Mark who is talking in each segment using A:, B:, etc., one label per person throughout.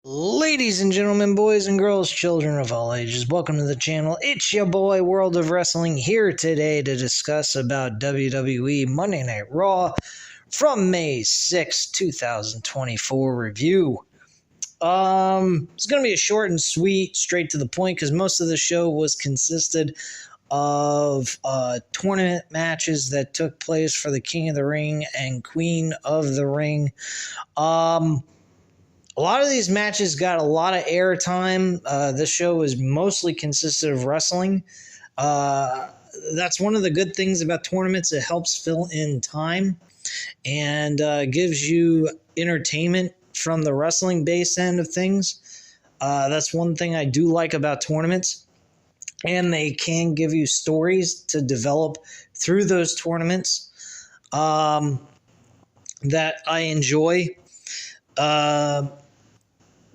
A: Ladies and gentlemen, boys and girls, children of all ages, welcome to the channel. It's your boy, World of Wrestling, here today to discuss about WWE Monday Night Raw from May 6, 2024 review. It's going to be a short and sweet, straight to the point, because most of the show was consisted of tournament matches that took place for the King of the Ring and Queen of the Ring. A lot of these matches got a lot of airtime. This show was mostly consisted of wrestling. That's one of the good things about tournaments. It helps fill in time and gives you entertainment from the wrestling-based end of things. That's one thing I do like about tournaments. And they can give you stories to develop through those tournaments that I enjoy.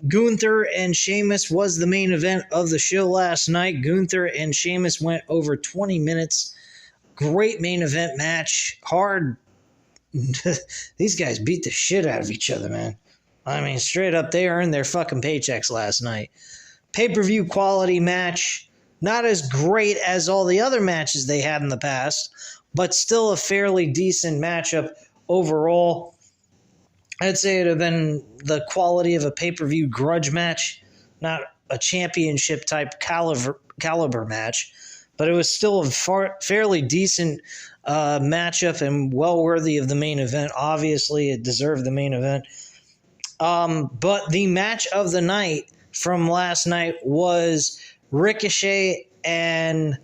A: Gunther and Sheamus was the main event of the show last night. Gunther and Sheamus went over 20 minutes. Great main event match. Hard. These guys beat the shit out of each other, man. I mean, straight up, they earned their fucking paychecks last night. Pay-per-view quality match. Not as great as all the other matches they had in the past, but still a fairly decent matchup overall. I'd say it would have been the quality of a pay-per-view grudge match, not a championship type caliber match, but it was still a fairly decent matchup and well worthy of the main event. Obviously, it deserved the main event. But the match of the night from last night was Ricochet and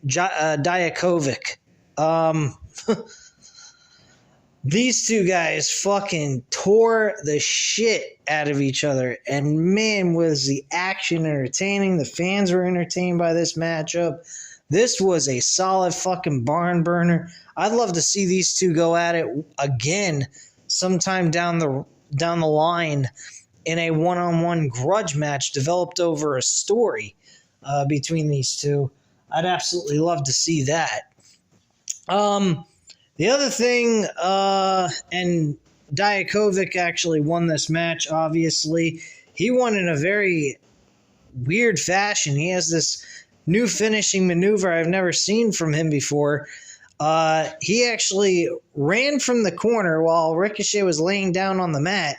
A: Dijakovic. These two guys fucking tore the shit out of each other. And man, was the action entertaining. The fans were entertained by this matchup. This was a solid fucking barn burner. I'd love to see these two go at it again sometime down the line in a one-on-one grudge match developed over a story between these two. I'd absolutely love to see that. The other thing, and Dijakovic actually won this match, obviously. He won in a very weird fashion. He has this new finishing maneuver I've never seen from him before. He actually ran from the corner while Ricochet was laying down on the mat,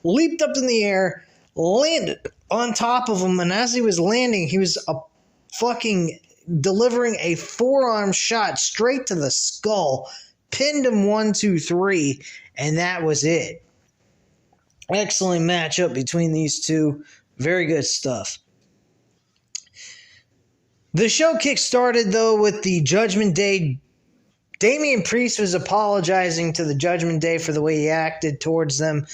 A: leaped up in the air, landed on top of him, and as he was landing, he was fucking delivering a forearm shot straight to the skull. Pinned him 1, 2, 3, and that was it. Excellent matchup between these two. Very good stuff. The show kick-started, though, with the Judgment Day. Damian Priest was apologizing to the Judgment Day for the way he acted towards them,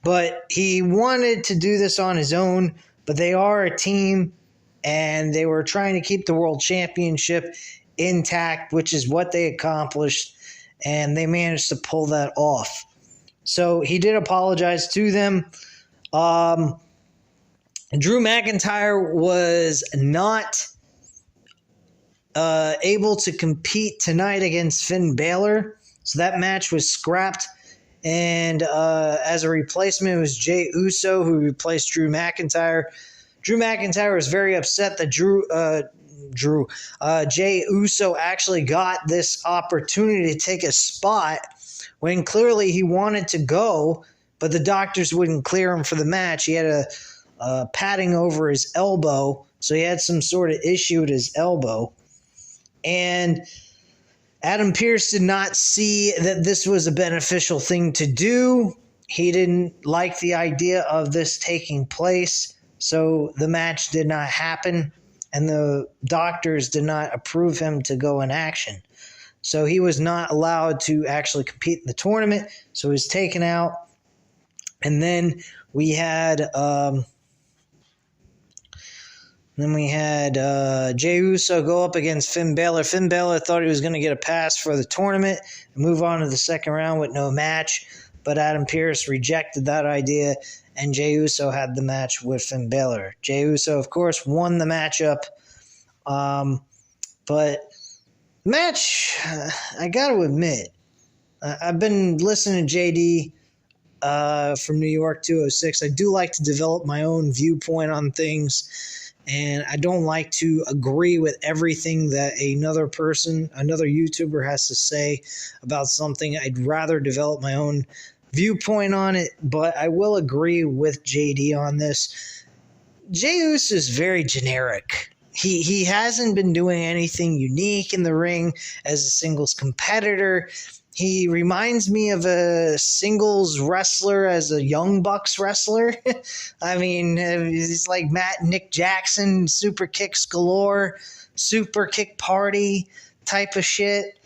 A: but he wanted to do this on his own, but they are a team, and they were trying to keep the World Championship intact, which is what they accomplished. And they managed to pull that off. So he did apologize to them. Drew McIntyre was not able to compete tonight against Finn Balor. So that match was scrapped. And as a replacement, it was Jey Uso who replaced Drew McIntyre. Drew McIntyre was very upset that Jey Uso actually got this opportunity to take a spot when clearly he wanted to go, but the doctors wouldn't clear him for the match. He had a padding over his elbow, so he had some sort of issue with his elbow. And Adam Pearce did not see that this was a beneficial thing to do. He didn't like the idea of this taking place, so the match did not happen. And the doctors did not approve him to go in action. So he was not allowed to actually compete in the tournament. So he was taken out. And then we had Jey Uso go up against Finn Balor. Finn Balor thought he was going to get a pass for the tournament and move on to the second round with no match. But Adam Pearce rejected that idea, and Jey Uso had the match with Finn Balor. Jey Uso, of course, won the matchup. But match, I got to admit, I've been listening to JD from New York 206. I do like to develop my own viewpoint on things, and I don't like to agree with everything that another YouTuber has to say about something. I'd rather develop my own viewpoint on it, but I will agree with JD on this. Jey Uso is very generic. He hasn't been doing anything unique in the ring as a singles competitor. He reminds me of a singles wrestler as a Young Bucks wrestler. I mean, he's like Nick Jackson, super kicks galore, super kick party type of shit.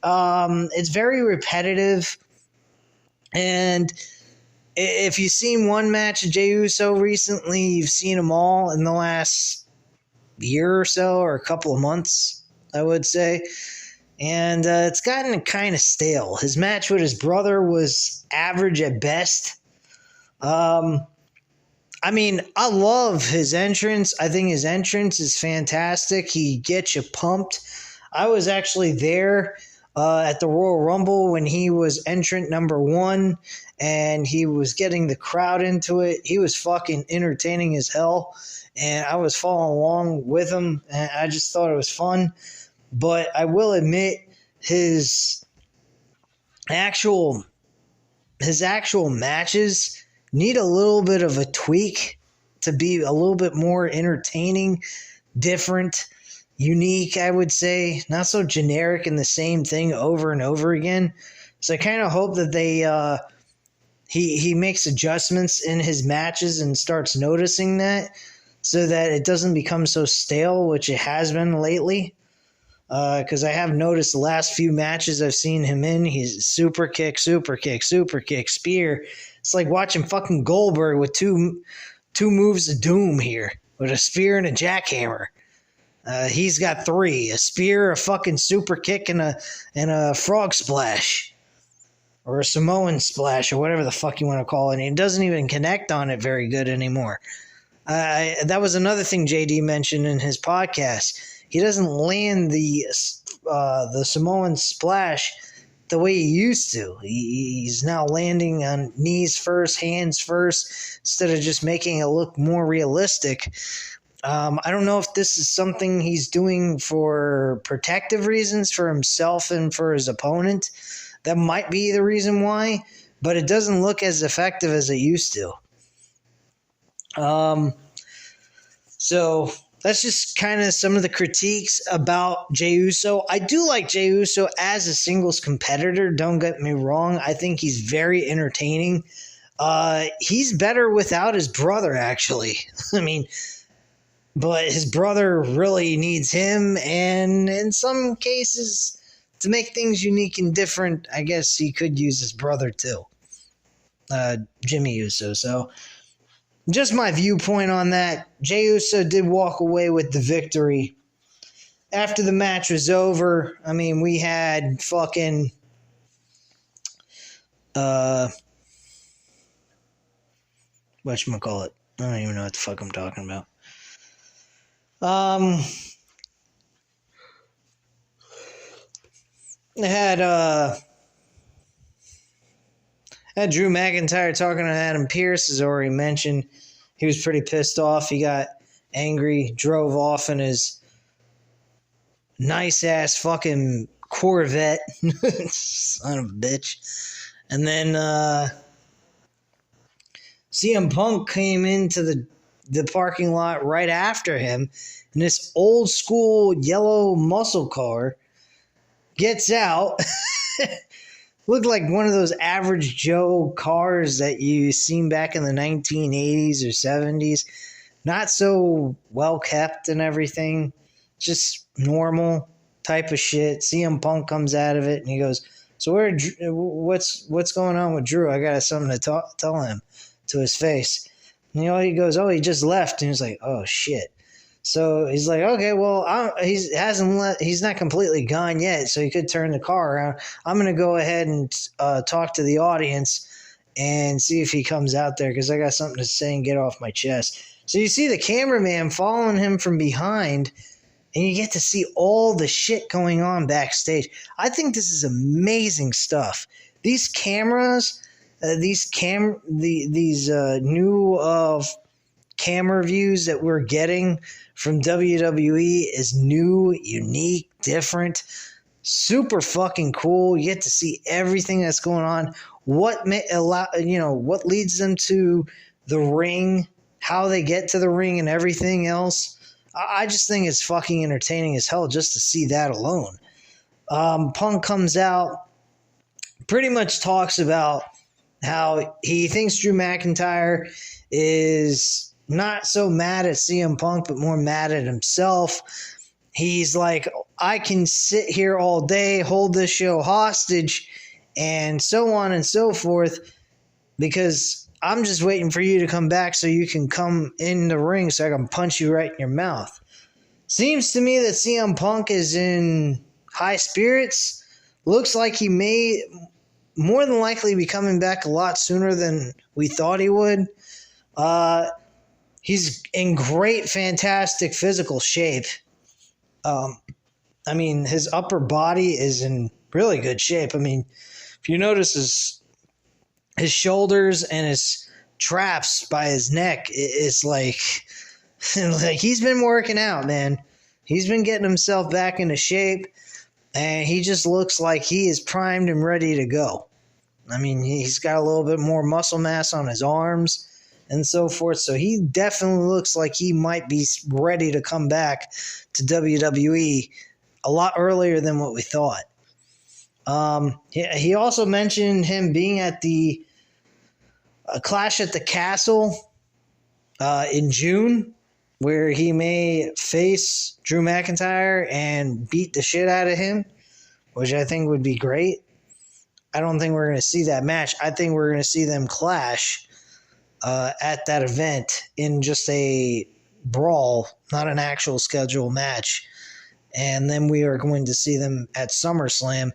A: It's very repetitive. And if you've seen one match of Jey Uso recently, you've seen them all in the last year or so, or a couple of months, I would say. And it's gotten kind of stale. His match with his brother was average at best. I mean, I love his entrance. I think his entrance is fantastic. He gets you pumped. I was actually there at the Royal Rumble when he was entrant number 1, and he was getting the crowd into it. He was fucking entertaining as hell, and I was following along with him, and I just thought it was fun. But I will admit, his actual matches need a little bit of a tweak to be a little bit more entertaining, different, unique, I would say. Not so generic and the same thing over and over again. So I kind of hope that he makes adjustments in his matches and starts noticing that, so that it doesn't become so stale, which it has been lately. Because I have noticed the last few matches I've seen him in, he's super kick, spear. It's like watching fucking Goldberg with two moves of doom here, with a spear and a jackhammer. He's got 3: a spear, a fucking super kick, and a frog splash, or a Samoan splash, or whatever the fuck you want to call it. And he doesn't even connect on it very good anymore. That was another thing JD mentioned in his podcast. He doesn't land the Samoan splash the way he used to. He's now landing on knees first, hands first, instead of just making it look more realistic. I don't know if this is something he's doing for protective reasons for himself and for his opponent. That might be the reason why, but it doesn't look as effective as it used to. So that's just kind of some of the critiques about Jey Uso. I do like Jey Uso as a singles competitor, don't get me wrong. I think he's very entertaining. He's better without his brother, actually. I mean, but his brother really needs him, and in some cases, to make things unique and different, I guess he could use his brother too, Jimmy Uso. So just my viewpoint on that. Jey Uso did walk away with the victory. After the match was over, I mean, we had fucking whatchamacallit? I don't even know what the fuck I'm talking about. I had Drew McIntyre talking to Adam Pearce, as already mentioned. He was pretty pissed off. He got angry, drove off in his nice-ass fucking Corvette. Son of a bitch. And then CM Punk came into the parking lot right after him in this old-school yellow muscle car, gets out. Looked like one of those average Joe cars that you seen back in the 1980s or 70s. Not so well kept and everything. Just normal type of shit. CM Punk comes out of it and he goes, "So what's going on with Drew? I got something to tell him," to his face. And he goes, "Oh, he just left." And he's like, "Oh shit." So he's like, "Okay, well, he's not completely gone yet, so he could turn the car around. I'm going to go ahead and talk to the audience and see if he comes out there, because I got something to say and get off my chest." So you see the cameraman following him from behind, and you get to see all the shit going on backstage. I think this is amazing stuff. These cameras these new camera views that we're getting from WWE is new, unique, different, super fucking cool. You get to see everything that's going on. What what leads them to the ring, how they get to the ring, and everything else. I just think it's fucking entertaining as hell just to see that alone. Punk comes out, pretty much talks about how he thinks Drew McIntyre is not so mad at CM Punk, but more mad at himself. He's like, I can sit here all day, hold this show hostage, and so on and so forth, because I'm just waiting for you to come back so you can come in the ring so I can punch you right in your mouth. Seems to me that CM Punk is in high spirits. Looks like he may more than likely be coming back a lot sooner than we thought he would. He's in great, fantastic physical shape. His upper body is in really good shape. If you notice his shoulders and his traps by his neck, it's like he's been working out, man. He's been getting himself back into shape, and he just looks like he is primed and ready to go. He's got a little bit more muscle mass on his arms and so forth, so he definitely looks like he might be ready to come back to WWE a lot earlier than what we thought. He also mentioned him being at the Clash at the Castle in June, where he may face Drew McIntyre and beat the shit out of him, which I think would be great. I don't think we're going to see that match. I think we're going to see them clash at that event in just a brawl, not an actual scheduled match. And then we are going to see them at SummerSlam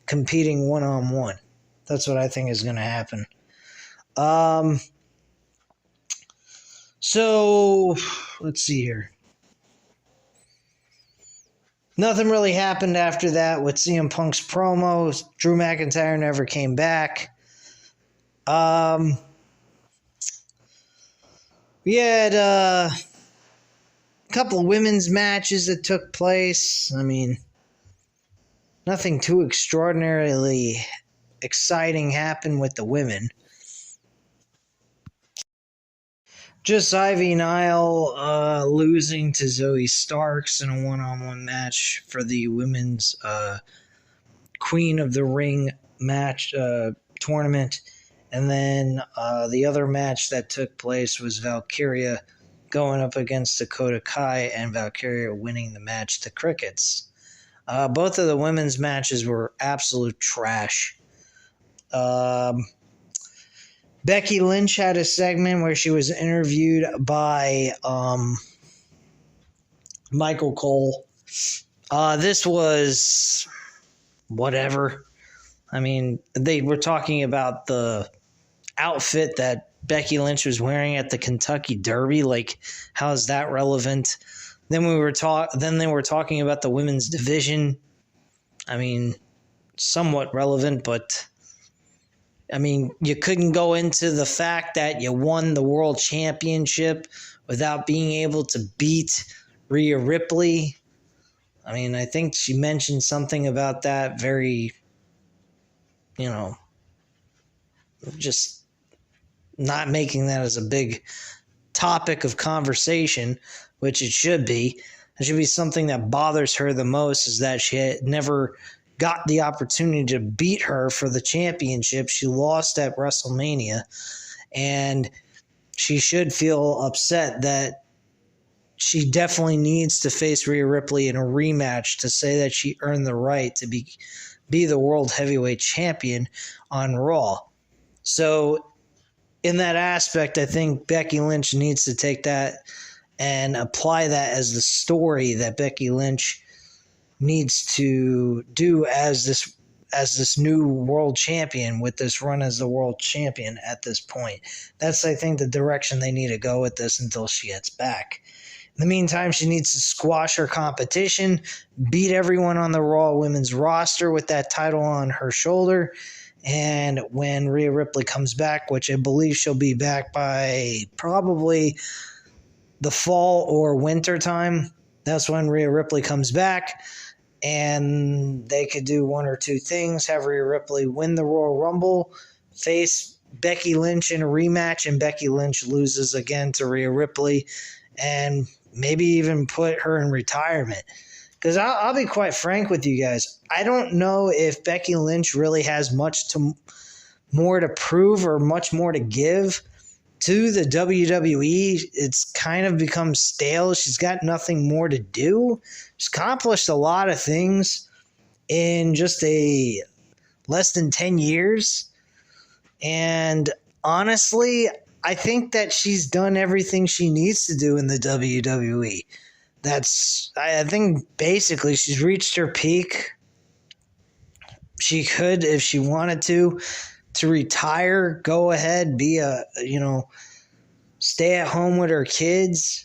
A: competing one-on-one. That's what I think is going to happen. So, let's see here. Nothing really happened after that with CM Punk's promos. Drew McIntyre never came back. We had a couple of women's matches that took place. Nothing too extraordinarily exciting happened with the women. Just Ivy Nile losing to Zoe Starks in a one-on-one match for the women's Queen of the Ring match tournament. And then the other match that took place was Valkyria going up against Dakota Kai and Valkyria winning the match to Crickets. Both of the women's matches were absolute trash. Becky Lynch had a segment where she was interviewed by Michael Cole. This was whatever. They were talking about the outfit that Becky Lynch was wearing at the Kentucky Derby. Like, how is that relevant? Then they were talking about the women's division. Somewhat relevant, but you couldn't go into the fact that you won the world championship without being able to beat Rhea Ripley. I think she mentioned something about that very, just not making that as a big topic of conversation, which it should be. It should be something that bothers her the most, is that she had never got the opportunity to beat her for the championship. She lost at WrestleMania, and she should feel upset that she definitely needs to face Rhea Ripley in a rematch to say that she earned the right to be the world heavyweight champion on Raw. So in that aspect, I think Becky Lynch needs to take that and apply that as the story that Becky Lynch needs to do as this new world champion, with this run as the world champion at this point. That's, I think, the direction they need to go with this until she gets back. In the meantime, she needs to squash her competition, beat everyone on the Raw women's roster with that title on her shoulder, And when Rhea Ripley comes back, which I believe she'll be back by probably the fall or winter time, that's when Rhea Ripley comes back. And they could do one or two things. Have Rhea Ripley win the Royal Rumble, face Becky Lynch in a rematch, and Becky Lynch loses again to Rhea Ripley, and maybe even put her in retirement. Because I'll be quite frank with you guys. I don't know if Becky Lynch really has more to prove or much more to give to the WWE. It's kind of become stale. She's got nothing more to do. She's accomplished a lot of things in just a less than 10 years. And honestly, I think that she's done everything she needs to do in the WWE. I think basically she's reached her peak. She could, if she wanted to retire, go ahead, be stay at home with her kids,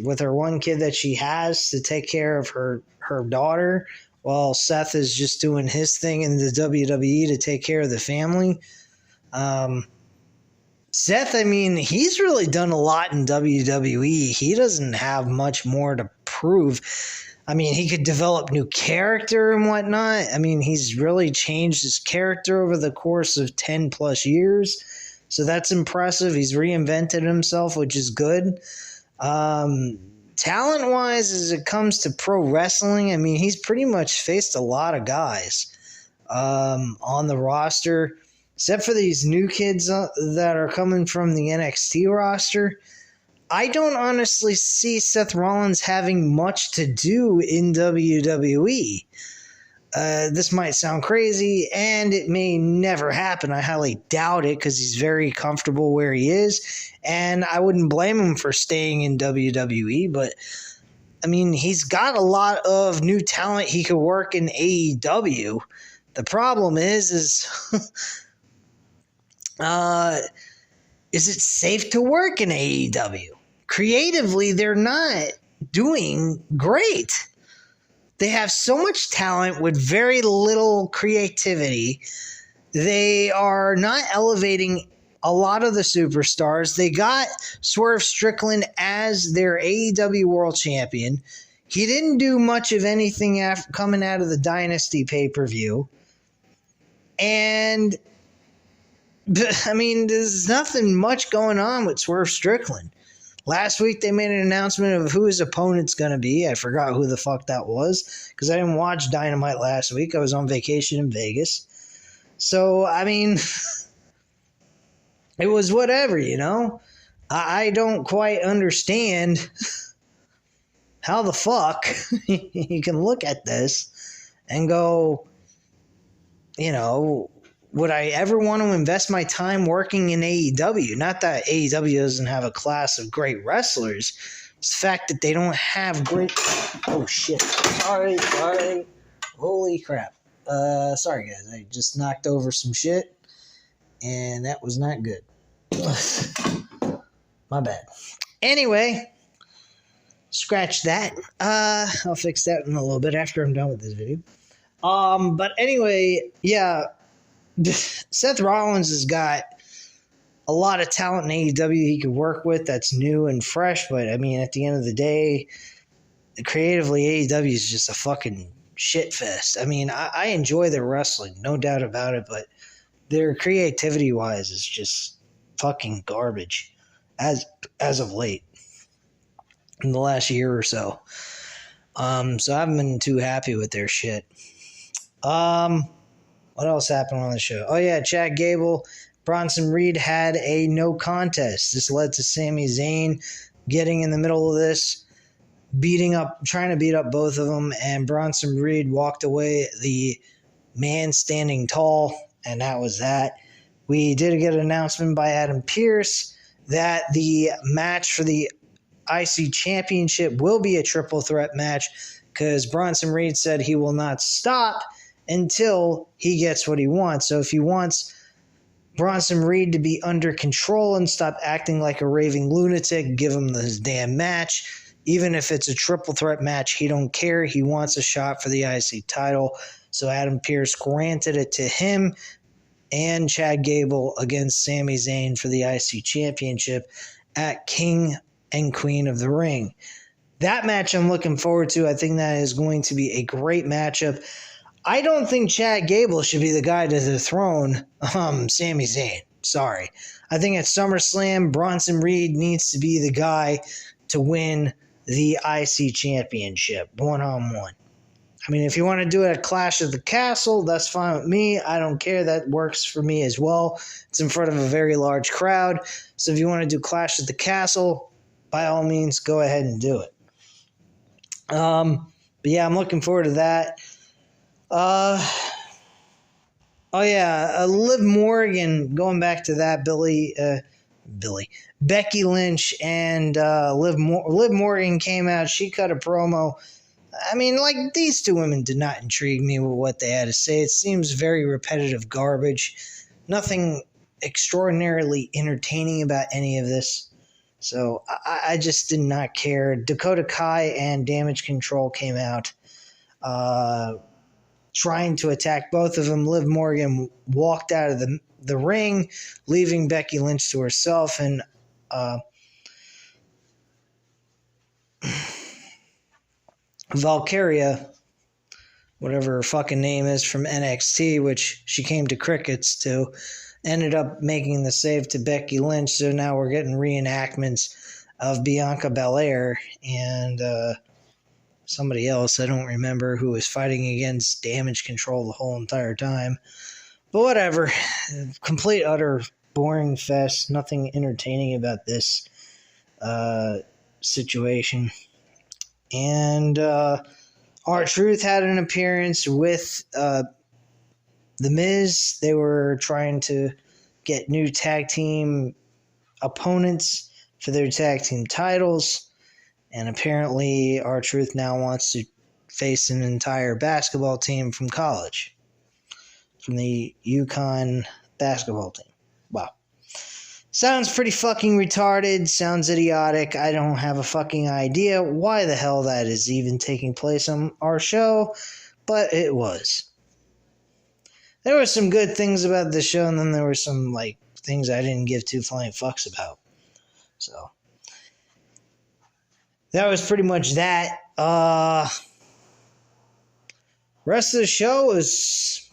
A: with her one kid that she has, to take care of her daughter, while Seth is just doing his thing in the WWE to take care of the family. Seth, I mean, he's really done a lot in WWE. He doesn't have much more to prove. I mean, he could develop new character and whatnot. I mean, he's really changed his character over the course of 10 plus years. So that's impressive. He's reinvented himself, which is good. Talent-wise, as it comes to pro wrestling, I mean, he's pretty much faced a lot of guys on the roster. Except for these new kids that are coming from the NXT roster, I don't honestly see Seth Rollins having much to do in WWE. This might sound crazy, and it may never happen. I highly doubt it, because he's very comfortable where he is, and I wouldn't blame him for staying in WWE, but I mean, he's got a lot of new talent he could work in AEW. The problem is it safe to work in AEW? Creatively, they're not doing great. They have so much talent with very little creativity. They are not elevating a lot of the superstars. They got Swerve Strickland as their AEW World Champion. He didn't do much of anything coming out of the Dynasty pay-per-view. And I mean, there's nothing much going on with Swerve Strickland. Last week, they made an announcement of who his opponent's going to be. I forgot who the fuck that was, because I didn't watch Dynamite last week. I was on vacation in Vegas. So, I mean, it was whatever, you know? I don't quite understand how the fuck you can look at this and go, you know, would I ever want to invest my time working in AEW? Not that AEW doesn't have a class of great wrestlers. It's the fact that they don't have great... Oh, shit. Sorry. Holy crap. Sorry, guys. I just knocked over some shit, and that was not good. My bad. Anyway, scratch that. I'll fix that in a little bit after I'm done with this video. But anyway, yeah... Seth Rollins has got a lot of talent in AEW he could work with that's new and fresh, but I mean, at the end of the day, creatively, AEW is just a fucking shit fest. I mean, I enjoy their wrestling, no doubt about it, but their creativity-wise is just fucking garbage as of late, in the last year or so. So I haven't been too happy with their shit. What else happened on the show? Oh, yeah, Chad Gable, Bronson Reed had a no contest. This led to Sami Zayn getting in the middle of this, trying to beat up both of them, and Bronson Reed walked away the man standing tall, and that was that. We did get an announcement by Adam Pearce that the match for the IC Championship will be a triple threat match, because Bronson Reed said he will not stop until he gets what he wants. So if he wants Bronson Reed to be under control and stop acting like a raving lunatic, give him his damn match. Even if it's a triple threat match, he don't care. He wants a shot for the IC title. So Adam Pearce granted it to him. and Chad Gable against Sami Zayn for the IC Championship at King and Queen of the Ring. That match I'm looking forward to. I think that is going to be a great matchup. I don't think Chad Gable should be the guy to dethrone Sami Zayn. Sorry. I think at SummerSlam, Bronson Reed needs to be the guy to win the IC Championship one-on-one. I mean, if you want to do it at Clash of the Castle, that's fine with me. I don't care. That works for me as well. It's in front of a very large crowd. So if you want to do Clash of the Castle, by all means, go ahead and do it. But yeah, I'm looking forward to that. Liv Morgan, going back to that, Becky Lynch and Liv Morgan came out. She cut a promo. I mean, like, these two women did not intrigue me with what they had to say. It seems very repetitive garbage. Nothing extraordinarily entertaining about any of this. So I just did not care. Dakota Kai and Damage Control came out trying to attack both of them. Liv Morgan walked out of the ring, leaving Becky Lynch to herself, and Valkyria, whatever her fucking name is, from NXT, which she came to crickets to, ended up making the save to Becky Lynch. So now we're getting reenactments of Bianca Belair and somebody else, I don't remember, who was fighting against Damage Control the whole entire time. But whatever. Complete, utter boring fest. Nothing entertaining about this situation. And R-Truth had an appearance with The Miz. They were trying to get new tag team opponents for their tag team titles. And apparently R-Truth now wants to face an entire basketball team from college. From the UConn basketball team. Wow. Sounds pretty fucking retarded. Sounds idiotic. I don't have a fucking idea why the hell that is even taking place on our show. But it was. There were some good things about the show, and then there were some, like, things I didn't give two flying fucks about. So that was pretty much that. Rest of the show is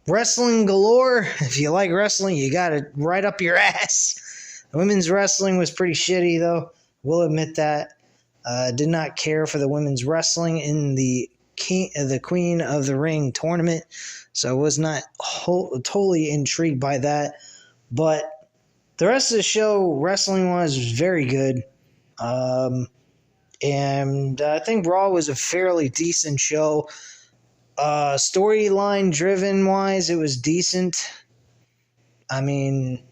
A: wrestling galore. If you like wrestling, you got it right up your ass. The women's wrestling was pretty shitty, though. We'll admit that. Did not care for the women's wrestling in the Queen of the Ring tournament, so I was not totally intrigued by that. But the rest of the show, wrestling-wise, was very good. And I think Raw was a fairly decent show. Storyline driven wise, it was decent. I mean,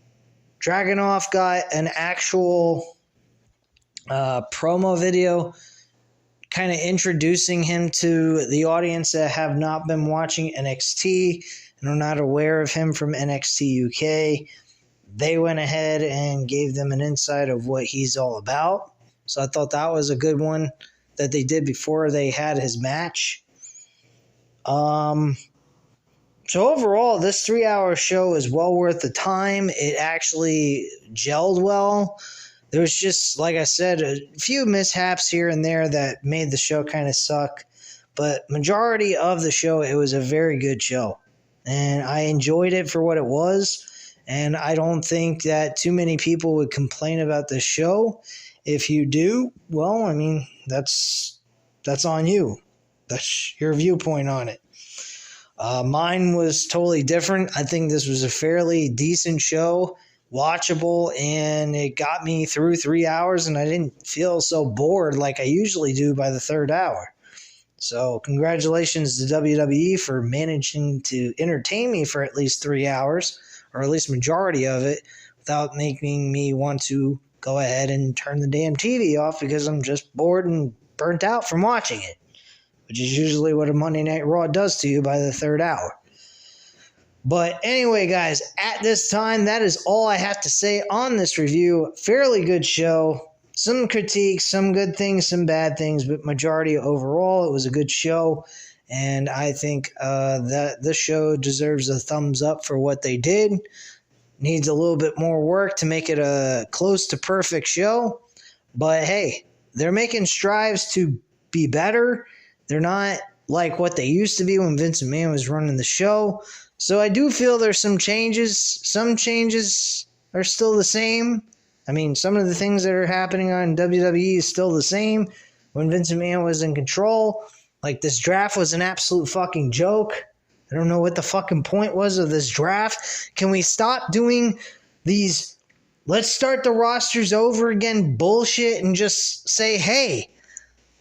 A: Dragunov got an actual promo video kind of introducing him to the audience that have not been watching NXT and are not aware of him from NXT UK. They went ahead and gave them an insight of what he's all about. So I thought that was a good one that they did before they had his match. So overall, this 3-hour show is well worth the time. It actually gelled well. There was just, like I said, a few mishaps here and there that made the show kind of suck. But majority of the show, it was a very good show. And I enjoyed it for what it was. And I don't think that too many people would complain about the show. If you do, well, I mean, that's on you. That's your viewpoint on it. Mine was totally different. I think this was a fairly decent show, watchable, and it got me through 3 hours, and I didn't feel so bored like I usually do by the third hour. So congratulations to WWE for managing to entertain me for at least 3 hours, or at least majority of it, without making me want to go ahead and turn the damn TV off because I'm just bored and burnt out from watching it, which is usually what a Monday Night Raw does to you by the third hour. But anyway, guys, at this time, that is all I have to say on this review. Fairly good show. Some critiques, some good things, some bad things, but majority overall, it was a good show. And I think that this show deserves a thumbs up for what they did. Needs a little bit more work to make it a close to perfect show. But hey, they're making strides to be better. They're not like what they used to be when Vince McMahon was running the show. So I do feel there's some changes. Some changes are still the same. I mean, some of the things that are happening on WWE is still the same when Vince McMahon was in control. Like, this draft was an absolute fucking joke. I don't know what the fucking point was of this draft. Can we stop doing these let's start the rosters over again bullshit and just say, hey,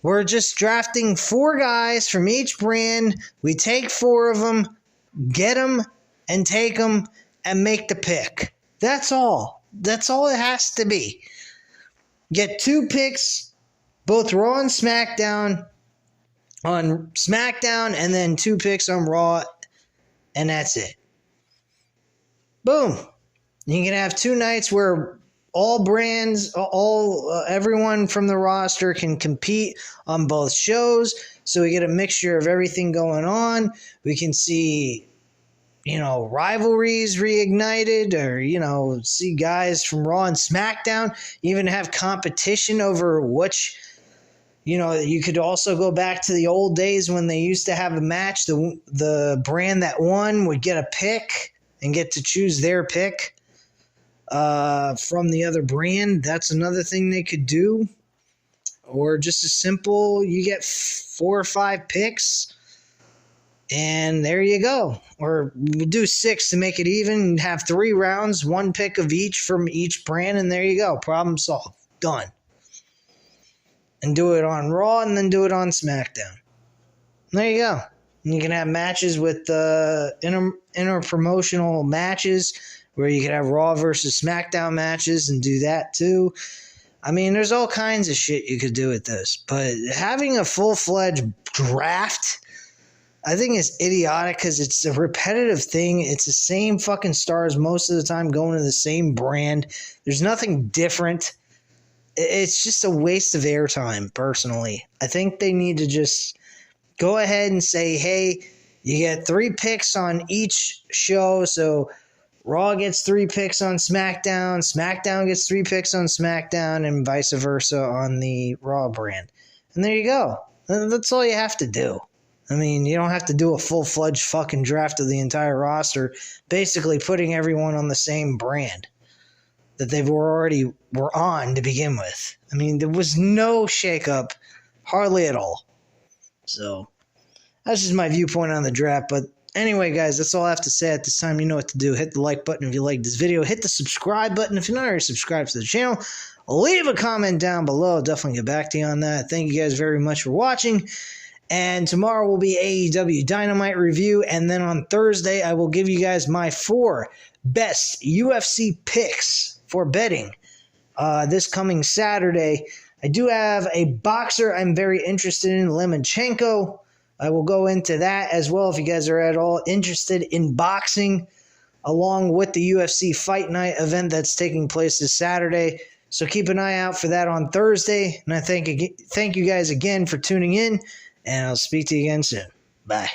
A: we're just drafting 4 guys from each brand. We take 4 of them, get them, and take them, and make the pick. That's all. That's all it has to be. Get 2 picks, both Raw and SmackDown, on SmackDown, and then 2 picks on Raw, and that's it. Boom. You can have 2 nights where all brands, everyone from the roster can compete on both shows. So we get a mixture of everything going on. We can see, rivalries reignited, or, see guys from Raw and SmackDown even have competition over which, you could also go back to the old days when they used to have a match. The brand that won would get a pick and get to choose their pick from the other brand. That's another thing they could do. Or just as simple, you get 4 or 5 picks, and there you go. Or we'll do 6 to make it even, have 3 rounds, 1 pick of each from each brand, and there you go. Problem solved. Done. And do it on Raw, and then do it on SmackDown. There you go. And you can have matches with inter-promotional matches, where you could have Raw versus SmackDown matches and do that too. I mean, there's all kinds of shit you could do with this. But having a full-fledged draft, I think is idiotic because it's a repetitive thing. It's the same fucking stars most of the time going to the same brand. There's nothing different. It's just a waste of airtime, personally. I think they need to just go ahead and say, hey, you get 3 picks on each show, so Raw gets 3 picks on SmackDown, SmackDown gets 3 picks on SmackDown, and vice versa on the Raw brand. And there you go. That's all you have to do. I mean, you don't have to do a full-fledged fucking draft of the entire roster, basically putting everyone on the same brand that they already were on to begin with. I mean, there was no shakeup, hardly at all. So, that's just my viewpoint on the draft, but anyway, guys, that's all I have to say at this time. You know what to do. Hit the like button if you like this video. Hit the subscribe button if you're not already subscribed to the channel. Leave a comment down below. I'll definitely get back to you on that. Thank you guys very much for watching. And tomorrow will be AEW Dynamite review. And then on Thursday, I will give you guys my 4 best UFC picks for betting this coming Saturday. I do have a boxer I'm very interested in, Lomachenko. I will go into that as well if you guys are at all interested in boxing, along with the UFC Fight Night event that's taking place this Saturday. So keep an eye out for that on Thursday. And I thank you guys again for tuning in, and I'll speak to you again soon. Bye.